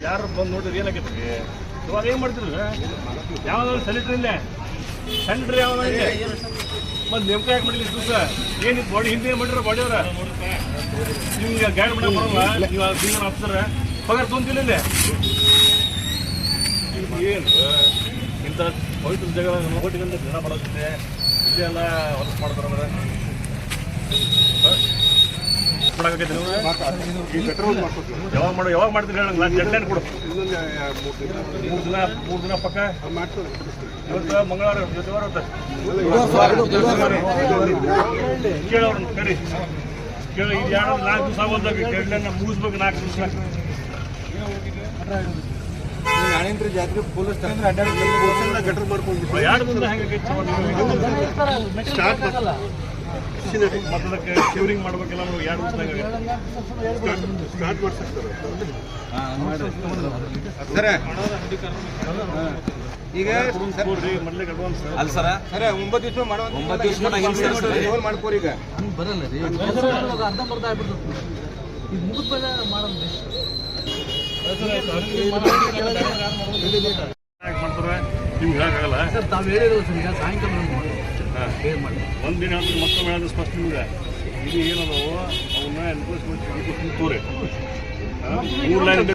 ಯಾರು ಬಂದು ನೋಡಿದ್ರೆ ಏನಾಗೈತಿ ಇವಾಗ ಏನು ಮಾಡ್ತಿದ್ರು ಯಾವ್ದಾದ್ರು ಸ್ಯಾನಿಟ್ರಿ ಇಲ್ಲೇ ಸ್ಯಾನಿಟ್ರಿ ಯಾವ್ದು ಮತ್ತು ನೇಮಕ ಯಾಕೆ ಮಾಡಿಲ್ಲ ದಿವಸ ಏನಿತ್ತು ಬಾಡಿ ಹಿಂದೆ ಏನು ಮಾಡಿರೋ ಬಾಡಿ ಅವ್ರ ನಿಮ್ಗೆ ಗೈಡ್ ಮಾಡಕ್ಕೆ ಬರೋಲ್ಲ ನೀವು ಸೀನಿಯರ್ ಆಫೀಸರ್ ಪಗಾರ ತೊಗೊಂತಿಲ್ಲ ಇಲ್ಲೇ ಏನು ಇಂಥ ಪವಿತ್ರ ಜಾಗ ನೋಟಿಗಂತ ಜನ ಮಾಡೋದಿದೆ ಇಲ್ಲಿ ಎಲ್ಲ ವರ್ಕ್ ಮಾಡ್ತಾರಂದ್ರೆ ಮಾಡಬೇಕೈತೆ ನೀವು ಯಾವಾಗ ಮಾಡ್ತೀರಿ ಹೇಳಿ ನಾನು ಡೆಡ್ ಲೈನ್ ಕೊಡು 3 ದಿನ ಪಕ್ಕ ಇವತ್ತು ಮಂಗಳವಾರ ಬುಧವಾರ ಕೇಳೋರು ಕರಿ ಕೇಳಿ ಇದು 4 ದಿವಸ ಆಗೋದಾಗ ಡೆಡ್ ಲೈನ್ ಮುಗಿಸ್ಬೇಕು 4 ದಿವಸ ನಾಣೇಂದ್ರ ಜಾತ್ರೆ ಪೊಲೀಸ್ ಗಟರ್ ಮಾಡ್ಕೊಂಡು 2 ದಿನ ಹೆಂಗೆ ಸ್ಟಾರ್ಟ್ ಮತ್ತದಕ್ಕೆ ಕ್ಯೂರಿಂಗ್ ಮಾಡ್ಬೇಕೆಲ್ಲ ನಾವು 2 ದಿವಸದಾಗ ಸ್ಟಾರ್ಟ್ ಮಾಡ್ಸಕ್ತಾರೆ ಸರ ಈಗ ಮೊದಲಿಗೆ ಅಡ್ವಾನ್ಸ್ ಅಲ್ಲ ಸರ ಸರ 9 ದಿವಸ ಮಾಡುವ 9 ದಿವಸ ಮಾಡ್ಕೋರಿ ಈಗ ಬರಲ್ಲ ರೀ ಅರ್ಧಂಬರ್ಧ ಆಗ್ಬಿಡ್ತದೆ ಈಗ ಮುಗಿದ್ಮೇಲೆ ಮಾಡೋದು ಮಾಡ್ತಾರೆ ನಿಮ್ಗೆ ಹೇಳಕ್ಕಾಗಲ್ಲ ಸರ್ ತಾವು ಹೇಳಿರೋ ಸರ್ ಈಗ ಸಾಯಂಕಾಲ ಮಾಡಿ ಒಂದಿನ ಮಕ್ಕಳು ಹೇಳೋದು ಸ್ಪಷ್ಟ ನಿಮ್ಗೆ ಇದು ಏನದವು ಅವನ್ನ ಎನ್ಫೋರ್ಸ್ಮೆಂಟ್ ತೋರಿ 3 ಲೈನ್